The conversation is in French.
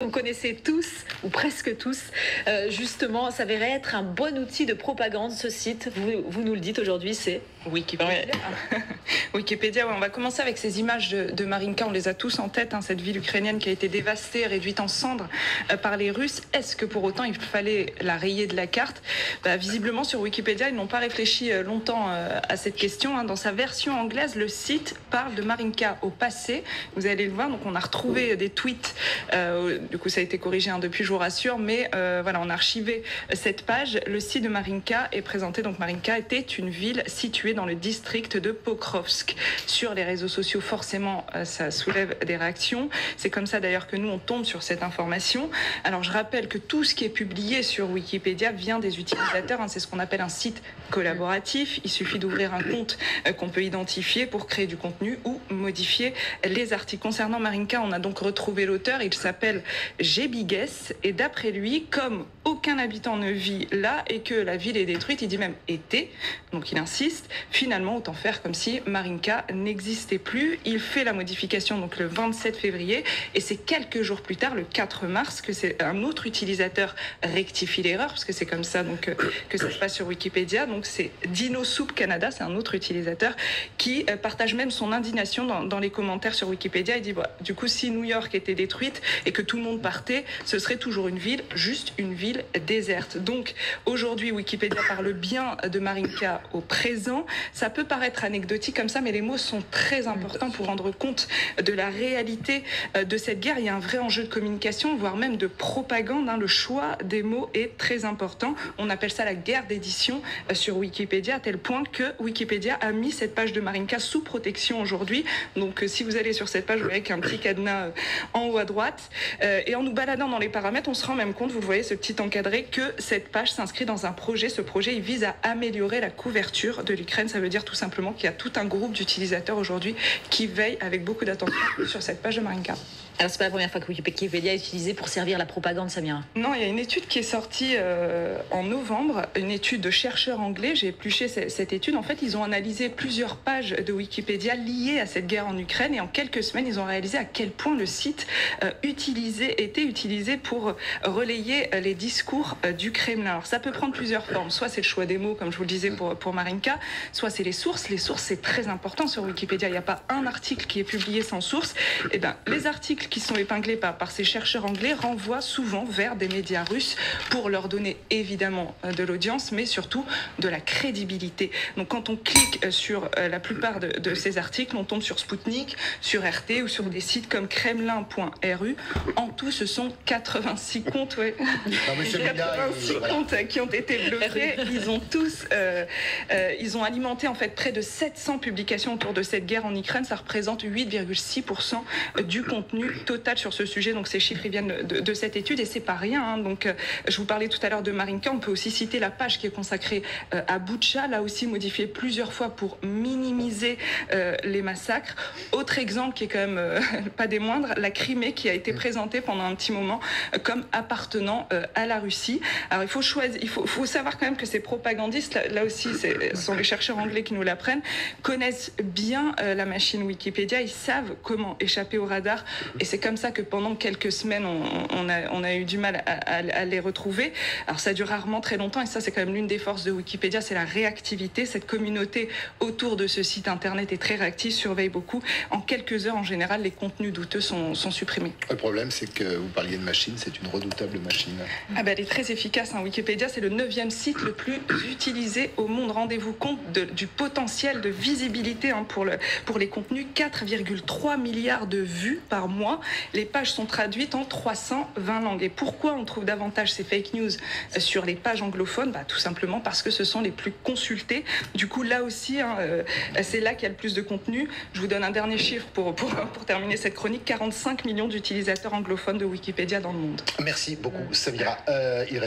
Vous connaissez tous, ou presque tous, justement, s'avérait être un bon outil de propagande, ce site. Vous nous le dites aujourd'hui, c'est Wikipédia. Wikipédia, ouais, on va commencer avec ces images de Marinka. On les a tous en tête, hein, cette ville ukrainienne qui a été dévastée, réduite en cendres par les Russes. Est-ce que pour autant il fallait la rayer de la carte? Visiblement, sur Wikipédia, ils n'ont pas réfléchi longtemps à cette question. Hein. Dans sa version anglaise, le site parle de Marinka au passé. Vous allez le voir, donc on a retrouvé des tweets. Du coup, ça a été corrigé depuis, je vous rassure. Mais voilà, on a archivé cette page. Le site de Marinka est présenté. Donc Marinka était une ville située dans le district de Pokrovsk. Sur les réseaux sociaux, forcément, ça soulève des réactions. C'est comme ça d'ailleurs que nous, on tombe sur cette information. Alors, je rappelle que tout ce qui est publié sur Wikipédia vient des utilisateurs. Hein. C'est ce qu'on appelle un site collaboratif. Il suffit d'ouvrir un compte qu'on peut identifier pour créer du contenu ou modifier les articles. Concernant Marinka, on a donc retrouvé l'auteur. Il s'appelle Gebigues. Et d'après lui, comme aucun habitant ne vit là et que la ville est détruite, il dit même était, donc il insiste, finalement, autant faire comme si Marinka n'existait plus. Il fait la modification donc le 27 février et c'est quelques jours plus tard, le 4 mars, que c'est un autre utilisateur rectifie l'erreur, parce que c'est comme ça donc que ça se passe sur Wikipédia. Donc c'est Dino Soup Canada, c'est un autre utilisateur qui partage même son indignation dans les commentaires sur Wikipédia. Il dit du coup, si New York était détruite et que tout le monde partait, ce serait toujours une ville, juste une ville déserte. Donc aujourd'hui, Wikipédia parle bien de Marinka au présent. Ça peut paraître anecdotique comme ça, mais les mots sont très importants pour rendre compte de la réalité de cette guerre. Il y a un vrai enjeu de communication, voire même de propagande. Le choix des mots est très important. On appelle ça la guerre d'édition sur Wikipédia, à tel point que Wikipédia a mis cette page de Marinka sous protection aujourd'hui. Donc si vous allez sur cette page, vous verrez qu'il y a un petit cadenas en haut à droite. Et en nous baladant dans les paramètres, on se rend même compte, vous voyez ce petit encadré, que cette page s'inscrit dans un projet. Ce projet, il vise à améliorer la couverture de l'Ukraine. Ça veut dire tout simplement qu'il y a tout un groupe d'utilisateurs aujourd'hui qui veillent avec beaucoup d'attention sur cette page de Marinka. Alors, c'est pas la première fois que Wikipédia est utilisé pour servir la propagande, Samira? Non, il y a une étude qui est sortie en novembre, une étude de chercheurs anglais. J'ai épluché cette étude. En fait, ils ont analysé plusieurs pages de Wikipédia liées à cette guerre en Ukraine et en quelques semaines, ils ont réalisé à quel point le site était utilisé pour relayer les discours du Kremlin. Alors, ça peut prendre plusieurs formes. Soit c'est le choix des mots, comme je vous le disais pour Marinka, soit c'est les sources. Les sources, c'est très important sur Wikipédia. Il n'y a pas un article qui est publié sans source. Eh bien, les articles qui sont épinglés par ces chercheurs anglais renvoient souvent vers des médias russes pour leur donner évidemment de l'audience, mais surtout de la crédibilité. Donc quand on clique sur la plupart de ces articles, on tombe sur Sputnik, sur RT ou sur des sites comme kremlin.ru. En tout, ce sont 86 comptes, 86 comptes qui ont été bloqués. Ils ont tous, ils ont alimenté en fait près de 700 publications autour de cette guerre en Ukraine. Ça représente 8,6% du contenu total sur ce sujet. Donc ces chiffres ils viennent de cette étude et c'est pas rien. Hein. Donc je vous parlais tout à l'heure de Marinka. On peut aussi citer la page qui est consacrée à Boutcha, là aussi modifiée plusieurs fois pour minimiser les massacres. Autre exemple qui est quand même pas des moindres, la Crimée qui a été présentée pendant un petit moment comme appartenant à la Russie. Alors il faut choisir, il faut savoir quand même que ces propagandistes, là aussi ce sont les chercheurs anglais qui nous l'apprennent, connaissent bien la machine Wikipédia. Ils savent comment échapper au radar. Et c'est comme ça que pendant quelques semaines, on a eu du mal à les retrouver. Alors ça dure rarement très longtemps et ça c'est quand même l'une des forces de Wikipédia, c'est la réactivité. Cette communauté autour de ce site internet est très réactive, surveille beaucoup. En quelques heures en général, les contenus douteux sont supprimés. Le problème c'est que vous parliez de machine, c'est une redoutable machine. Elle est très efficace. Hein. Wikipédia c'est le 9e site le plus utilisé au monde. Rendez-vous compte du potentiel de visibilité pour les contenus. 4,3 milliards de vues par mois. Les pages sont traduites en 320 langues. Et pourquoi on trouve davantage ces fake news sur les pages anglophones? Tout simplement parce que ce sont les plus consultées. Du coup, là aussi, c'est là qu'il y a le plus de contenu. Je vous donne un dernier chiffre pour terminer cette chronique. 45 millions d'utilisateurs anglophones de Wikipédia dans le monde. Merci beaucoup, Samira. Il reste